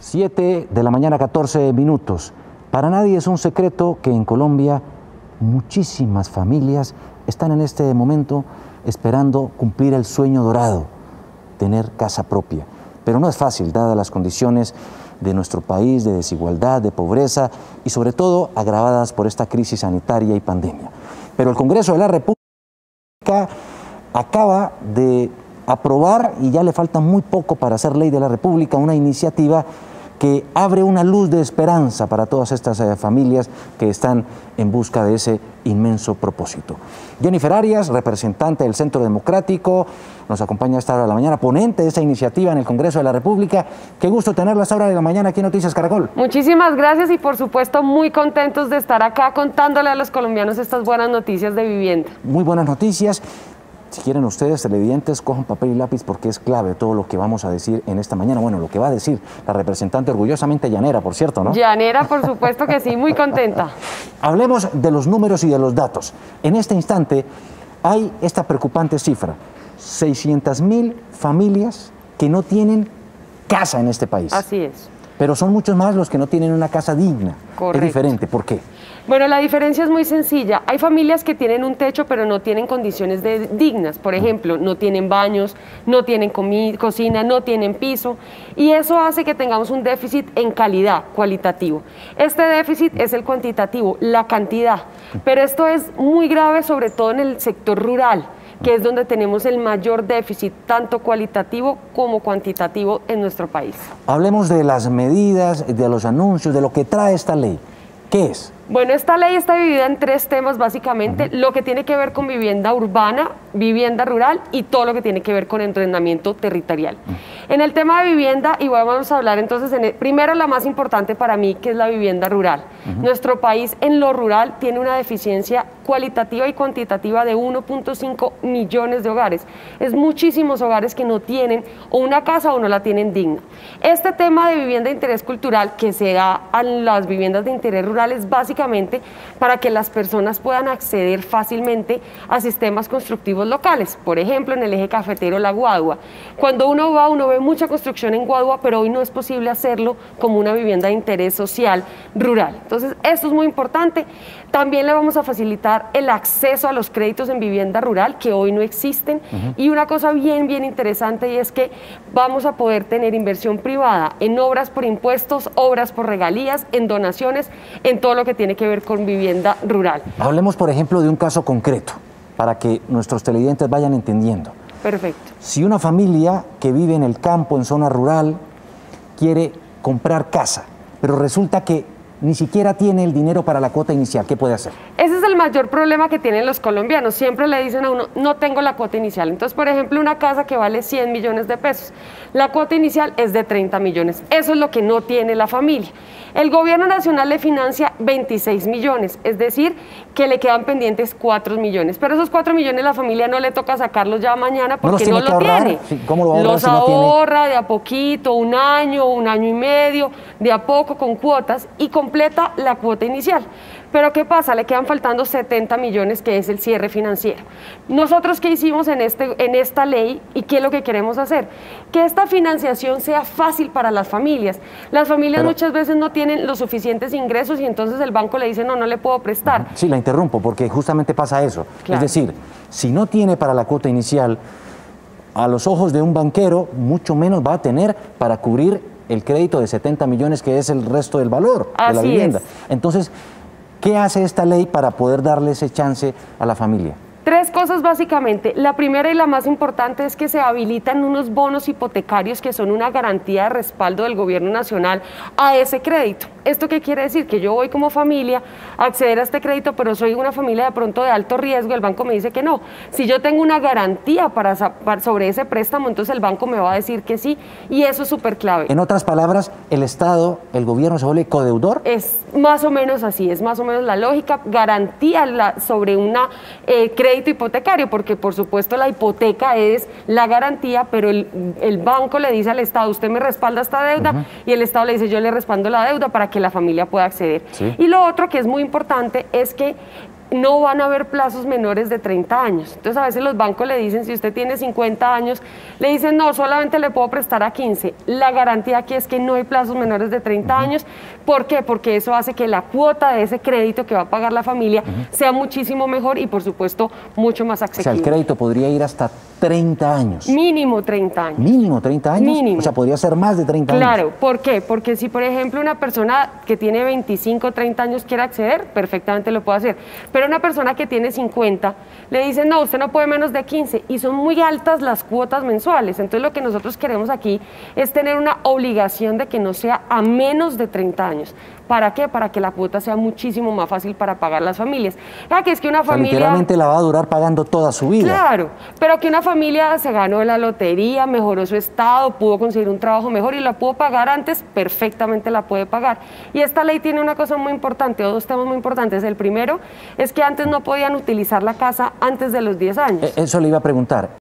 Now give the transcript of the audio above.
7 de la mañana, 14 minutos. Para nadie es un secreto que en Colombia muchísimas familias están en este momento esperando cumplir el sueño dorado, tener casa propia. Pero no es fácil, dadas las condiciones de nuestro país, de desigualdad, de pobreza y sobre todo agravadas por esta crisis sanitaria y pandemia. Pero el Congreso de la República acaba de aprobar, y ya le falta muy poco para hacer ley de la República, una iniciativa que abre una luz de esperanza para todas estas familias que están en busca de ese inmenso propósito. Jennifer Arias, representante del Centro Democrático, nos acompaña a esta hora de la mañana, ponente de esta iniciativa en el Congreso de la República. Qué gusto tenerla a esta hora de la mañana aquí en Noticias Caracol. Muchísimas gracias y por supuesto muy contentos de estar acá contándole a los colombianos estas buenas noticias de vivienda. Muy buenas noticias. Si quieren ustedes, televidentes, cojan papel y lápiz porque es clave todo lo que vamos a decir en esta mañana. Bueno, lo que va a decir la representante orgullosamente llanera, por cierto, ¿no? Llanera, por supuesto que sí, muy contenta. Hablemos de los números y de los datos. En este instante hay esta preocupante cifra: 600.000 familias que no tienen casa en este país. Así es. Pero son muchos más los que no tienen una casa digna. Correcto. Es diferente. ¿Por qué? Bueno, la diferencia es muy sencilla. Hay familias que tienen un techo pero no tienen condiciones dignas. Por ejemplo, no tienen baños, no tienen cocina, no tienen piso. Y eso hace que tengamos un déficit en calidad, cualitativo. Este déficit es el cuantitativo, la cantidad. Pero esto es muy grave, sobre todo en el sector rural, que es donde tenemos el mayor déficit, tanto cualitativo como cuantitativo en nuestro país. Hablemos de las medidas, de los anuncios, de lo que trae esta ley. ¿Qué es? Bueno, esta ley está dividida en tres temas básicamente: lo que tiene que ver con vivienda urbana, vivienda rural y todo lo que tiene que ver con entrenamiento territorial. En el tema de vivienda, y vamos a hablar entonces, primero la más importante para mí, que es la vivienda rural. Nuestro país en lo rural tiene una deficiencia cualitativa y cuantitativa de 1.5 millones de hogares. Es muchísimos hogares que no tienen o una casa o no la tienen digna. Este tema de vivienda de interés cultural que se da a las viviendas de interés rural es básicamente para que las personas puedan acceder fácilmente a sistemas constructivos locales. Por ejemplo, en el eje cafetero La Guadua. Cuando uno va, uno ve mucha construcción en Guadua, pero hoy no es posible hacerlo como una vivienda de interés social rural. Entonces, esto es muy importante. También le vamos a facilitar el acceso a los créditos en vivienda rural, que hoy no existen. Y una cosa bien interesante, y es que vamos a poder tener inversión privada en obras por impuestos, obras por regalías, en donaciones, en todo lo que tiene que ver con vivienda rural. Hablemos, por ejemplo, de un caso concreto, para que nuestros televidentes vayan entendiendo. Perfecto. Si una familia que vive en el campo, en zona rural, quiere comprar casa, pero resulta que ni siquiera tiene el dinero para la cuota inicial, ¿qué puede hacer? Ese es el mayor problema que tienen los colombianos. Siempre le dicen a uno, no tengo la cuota inicial. Entonces, por ejemplo, una casa que vale 100 millones de pesos, la cuota inicial es de 30 millones. Eso es lo que no tiene la familia. El gobierno nacional le financia 26 millones, es decir, que le quedan pendientes 4 millones. Pero esos 4 millones la familia no le toca sacarlos ya mañana porque no lo tiene. Sí, ¿cómo lo va a ahorrar los si no tiene? ahorra de a poquito, un año y medio, de a poco con cuotas y completa la cuota inicial. Pero ¿qué pasa? Le quedan faltando 70 millones, que es el cierre financiero. Nosotros, ¿qué hicimos en esta ley y qué es lo que queremos hacer? Que esta financiación sea fácil para las familias. Las familias muchas veces no tienen los suficientes ingresos y entonces el banco le dice, no le puedo prestar. Sí, la interrumpo porque justamente pasa eso. Claro. Es decir, si no tiene para la cuota inicial, a los ojos de un banquero, mucho menos va a tener para cubrir el crédito de 70 millones, que es el resto del valor de la vivienda. Entonces, ¿qué hace esta ley para poder darle ese chance a la familia? Tres cosas básicamente. La primera y la más importante es que se habilitan unos bonos hipotecarios que son una garantía de respaldo del gobierno nacional a ese crédito. ¿Esto qué quiere decir? Que yo voy como familia a acceder a este crédito, pero soy una familia de pronto de alto riesgo, el banco me dice que no. Si yo tengo una garantía sobre ese préstamo, entonces el banco me va a decir que sí, y eso es súper clave. En otras palabras, el Estado, el gobierno se vuelve codeudor. Es más o menos así, es más o menos la lógica, garantía sobre una crédito hipotecario, porque por supuesto la hipoteca es la garantía, pero el banco le dice al Estado, usted me respalda esta deuda, y el Estado le dice, yo le respaldo la deuda para que la familia pueda acceder. Sí. Y lo otro que es muy importante es que no van a haber plazos menores de 30 años. Entonces, a veces los bancos le dicen, si usted tiene 50 años, le dicen, no, solamente le puedo prestar a 15. La garantía aquí es que no hay plazos menores de 30 años. ¿Por qué? Porque eso hace que la cuota de ese crédito que va a pagar la familia sea muchísimo mejor y, por supuesto, mucho más O sea, asequible. el crédito podría ir hasta 30 años. Mínimo 30 años. ¿Mínimo 30 años? Mínimo. O sea, podría ser más de 30 años. Claro, ¿por qué? Porque si, por ejemplo, una persona que tiene 25 o 30 años quiere acceder, perfectamente lo puede hacer. Pero una persona que tiene 50, le dicen, no, usted no puede menos de 15, y son muy altas las cuotas mensuales. Entonces, lo que nosotros queremos aquí es tener una obligación de que no sea a menos de 30 años. ¿Para qué? Para que la cuota sea muchísimo más fácil para pagar las familias. Ya que es que una familia... literalmente la va a durar pagando toda su vida. Claro, pero que una familia se ganó la lotería, mejoró su estado, pudo conseguir un trabajo mejor y la pudo pagar antes, perfectamente la puede pagar. Y esta ley tiene una cosa muy importante, o dos temas muy importantes. El primero es que antes no podían utilizar la casa antes de los 10 años. Eso le iba a preguntar.